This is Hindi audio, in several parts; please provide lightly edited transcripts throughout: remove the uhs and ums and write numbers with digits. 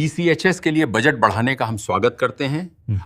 ईसीएचएस के लिए बजट बढ़ाने का हम स्वागत करते हैं।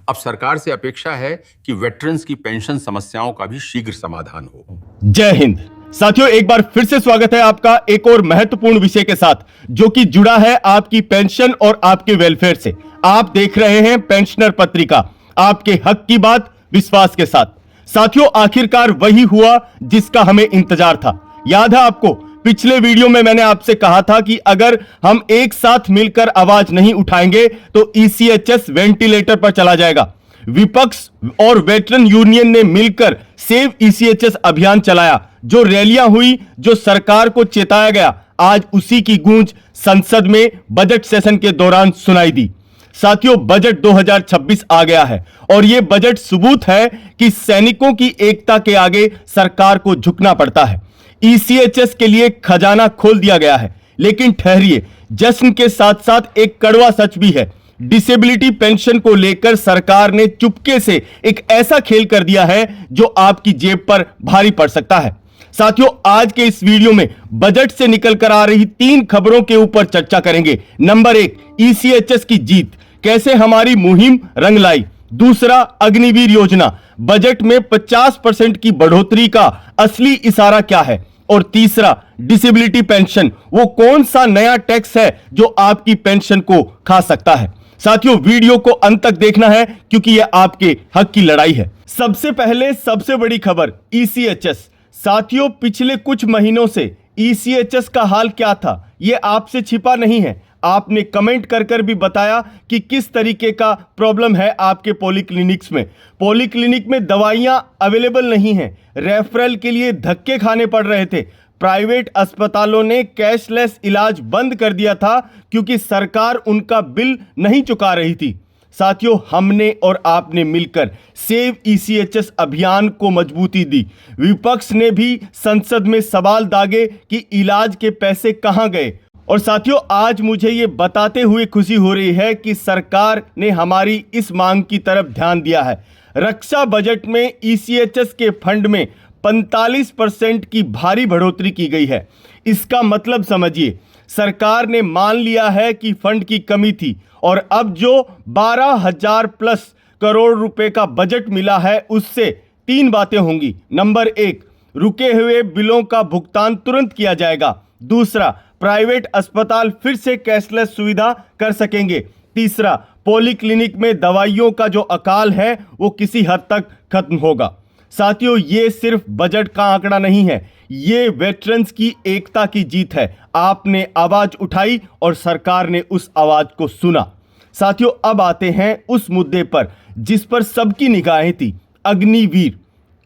अब सरकार से अपेक्षा है कि वेटरन्स की पेंशन समस्याओं का भी शीघ्र समाधान हो। जय हिंद साथियों, एक बार फिर से स्वागत है आपका एक और महत्वपूर्ण विषय के साथ जो कि जुड़ा है आपकी पेंशन और आपके वेलफेयर से। आप देख रहे हैं पेंशनर पत्रिका, आपके हक की बात विश्वास के साथ। साथियों, आखिरकार वही हुआ जिसका हमें इंतजार था। याद है आपको, पिछले वीडियो में मैंने आपसे कहा था कि अगर हम एक साथ मिलकर आवाज नहीं उठाएंगे तो ईसीएचएस वेंटिलेटर पर चला जाएगा। विपक्ष और वेटरन यूनियन ने मिलकर सेव ईसीएचएस अभियान चलाया, जो रैलियां हुई, जो सरकार को चेताया गया, आज उसी की गूंज संसद में बजट सेशन के दौरान सुनाई दी। साथियों, बजट 2026 आ गया है और यह बजट सबूत है कि सैनिकों की एकता के आगे सरकार को झुकना पड़ता है। ईसीएचएस के लिए खजाना खोल दिया गया है, लेकिन ठहरिए, जश्न के साथ साथ एक कड़वा सच भी है। डिसेबिलिटी पेंशन को लेकर सरकार ने चुपके से एक ऐसा खेल कर दिया है जो आपकी जेब पर भारी पड़ सकता है। साथियों, आज के इस वीडियो में बजट से निकल कर आ रही 3 खबरों के ऊपर चर्चा करेंगे। नंबर 1, ईसीएचएस की जीत, कैसे हमारी मुहिम रंग लाई। दूसरा, अग्निवीर योजना, बजट में 50% की बढ़ोतरी का असली इशारा क्या है। और तीसरा, डिसेबिलिटी पेंशन, वो कौन सा नया टैक्स है जो आपकी पेंशन को खा सकता है। साथियों, वीडियो को अंत तक देखना है क्योंकि यह आपके हक की लड़ाई है। सबसे पहले सबसे बड़ी खबर, ईसीएचएस। साथियों, पिछले कुछ महीनों से ईसीएचएस का हाल क्या था यह आपसे छिपा नहीं है। आपने कमेंट कर भी बताया कि किस तरीके का प्रॉब्लम है आपके पॉलीक्लिनिक्स में। पॉलीक्लिनिक में दवाइयां अवेलेबल नहीं हैं, रेफरल के लिए धक्के खाने पड़ रहे थे। प्राइवेट अस्पतालों ने कैशलेस इलाज बंद कर दिया था क्योंकि सरकार उनका बिल नहीं चुका रही थी। साथियों, हमने और आपने मिलकर सेव ईसीएचएस अभियान को मजबूती दी। विपक्ष ने भी संसद में सवाल दागे कि इलाज के पैसे कहां गए। और साथियों, आज मुझे ये बताते हुए खुशी हो रही है कि सरकार ने हमारी इस मांग की तरफ ध्यान दिया है। रक्षा बजट में ईसीएचएस के फंड में 45% की भारी बढ़ोतरी की गई है। इसका मतलब समझिए, सरकार ने मान लिया है कि फंड की कमी थी और अब जो 12,000 प्लस करोड़ रुपए का बजट मिला है उससे 3 बातें होंगी। नंबर 1, रुके हुए बिलों का भुगतान तुरंत किया जाएगा। दूसरा, प्राइवेट अस्पताल फिर से कैशलेस सुविधा कर सकेंगे। तीसरा, पॉलीक्लिनिक में दवाइयों का जो अकाल है वो किसी हद तक खत्म होगा। साथियों, ये सिर्फ बजट का आंकड़ा नहीं है, ये वेटरन्स की एकता की जीत है। आपने आवाज उठाई और सरकार ने उस आवाज को सुना। साथियों, अब आते हैं उस मुद्दे पर जिस पर सबकी निगाहें थी, अग्निवीर।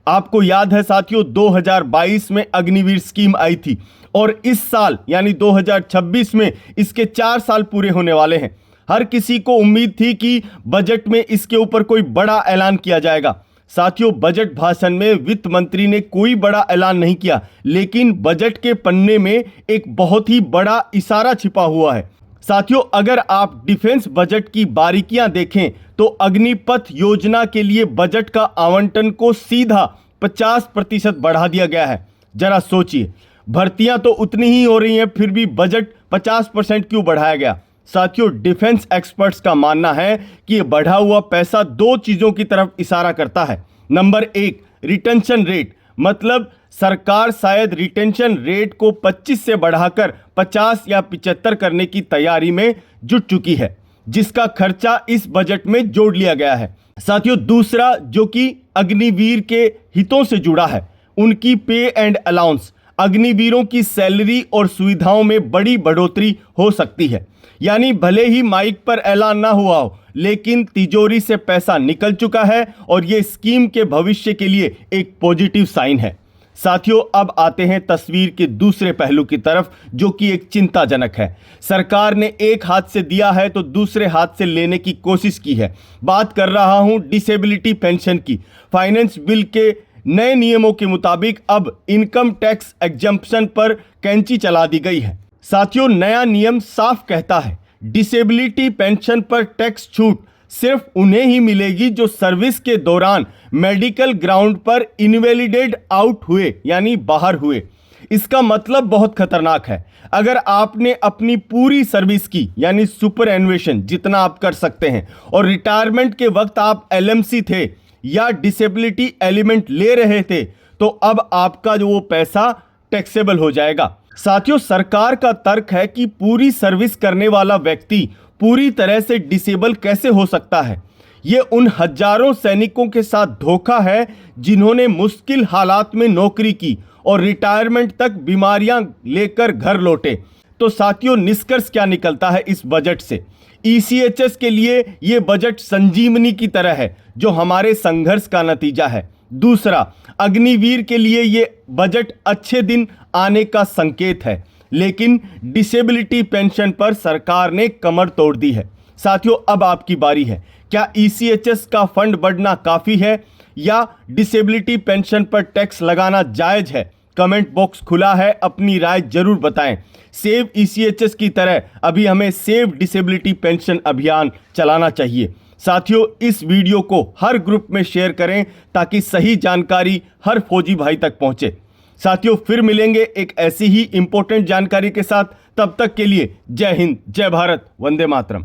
आपको याद है साथियों, 2022 में अग्निवीर स्कीम आई थी और इस साल यानी 2026 में इसके 4 साल पूरे होने वाले हैं। हर किसी को उम्मीद थी कि बजट में इसके ऊपर कोई बड़ा ऐलान किया जाएगा। साथियों, बजट भाषण में वित्त मंत्री ने कोई बड़ा ऐलान नहीं किया, लेकिन बजट के पन्ने में एक बहुत ही बड़ा इशारा छिपा हुआ है। साथियों, अगर आप डिफेंस बजट की बारीकियां देखें तो अग्निपथ योजना के लिए बजट का आवंटन को सीधा 50% बढ़ा दिया गया है। जरा सोचिए, भर्तियां तो उतनी ही हो रही हैं, फिर भी बजट 50% क्यों बढ़ाया गया। साथियों, डिफेंस एक्सपर्ट्स का मानना है कि यह बढ़ा हुआ पैसा 2 चीजों की तरफ इशारा करता है। नंबर 1, रिटेंशन रेट, मतलब सरकार शायद रिटेंशन रेट को 25 से बढ़ाकर 50 या 75 करने की तैयारी में जुट चुकी है, जिसका खर्चा इस बजट में जोड़ लिया गया है। साथियों, दूसरा जो कि अग्निवीर के हितों से जुड़ा है, उनकी पे एंड अलाउंस। अग्निवीरों की सैलरी और सुविधाओं में बड़ी बढ़ोतरी हो सकती है। यानी भले ही माइक पर ऐलान ना हुआ हो, लेकिन तिजोरी से पैसा निकल चुका है और यह स्कीम के भविष्य के लिए एक पॉजिटिव साइन है। साथियों, अब आते हैं तस्वीर के दूसरे पहलू की तरफ जो कि एक चिंताजनक है। सरकार ने एक हाथ से दिया है तो दूसरे हाथ से लेने की कोशिश की है। बात कर रहा हूं डिसेबिलिटी पेंशन की। फाइनेंस बिल के नए नियमों के मुताबिक अब इनकम टैक्स एग्जम्पशन पर कैंची चला दी गई है। साथियों, नया नियम साफ कहता है डिसेबिलिटी पेंशन पर टैक्स छूट सिर्फ उन्हें ही मिलेगी जो सर्विस के दौरान मेडिकल ग्राउंड पर इनवैलिडेट आउट हुए, यानी बाहर हुए। इसका मतलब बहुत खतरनाक है। अगर आपने अपनी पूरी सर्विस की यानी सुपर एनुएशन जितना आप कर सकते हैं और रिटायरमेंट के वक्त आप एलएमसी थे या डिसेबिलिटी एलिमेंट ले रहे थे तो अब आपका जो वो पैसा टैक्सेबल हो जाएगा। साथियों, सरकार का तर्क है कि पूरी सर्विस करने वाला व्यक्ति पूरी तरह से डिसेबल कैसे हो सकता है। ये उन हजारों सैनिकों के साथ धोखा है जिन्होंने मुश्किल हालात में नौकरी की और रिटायरमेंट तक बीमारियां लेकर घर लौटे। तो साथियों, निष्कर्ष क्या निकलता है इस बजट से? ईसीएचएस के लिए ये बजट संजीवनी की तरह है जो हमारे संघर्ष का नतीजा है। दूसरा, अग्निवीर के लिए ये बजट अच्छे दिन आने का संकेत है, लेकिन डिसेबिलिटी पेंशन पर सरकार ने कमर तोड़ दी है। साथियों, अब आपकी बारी है। क्या ईसीएचएस का फंड बढ़ना काफी है या डिसेबिलिटी पेंशन पर टैक्स लगाना जायज है? कमेंट बॉक्स खुला है, अपनी राय जरूर बताएं। सेव ईसीएचएस की तरह अभी हमें सेव डिसेबिलिटी पेंशन अभियान चलाना चाहिए। साथियों, इस वीडियो को हर ग्रुप में शेयर करें ताकि सही जानकारी हर फौजी भाई तक पहुंचे। साथियों, फिर मिलेंगे एक ऐसी ही इंपॉर्टेंट जानकारी के साथ। तब तक के लिए जय हिंद, जय भारत, वंदे मातरम।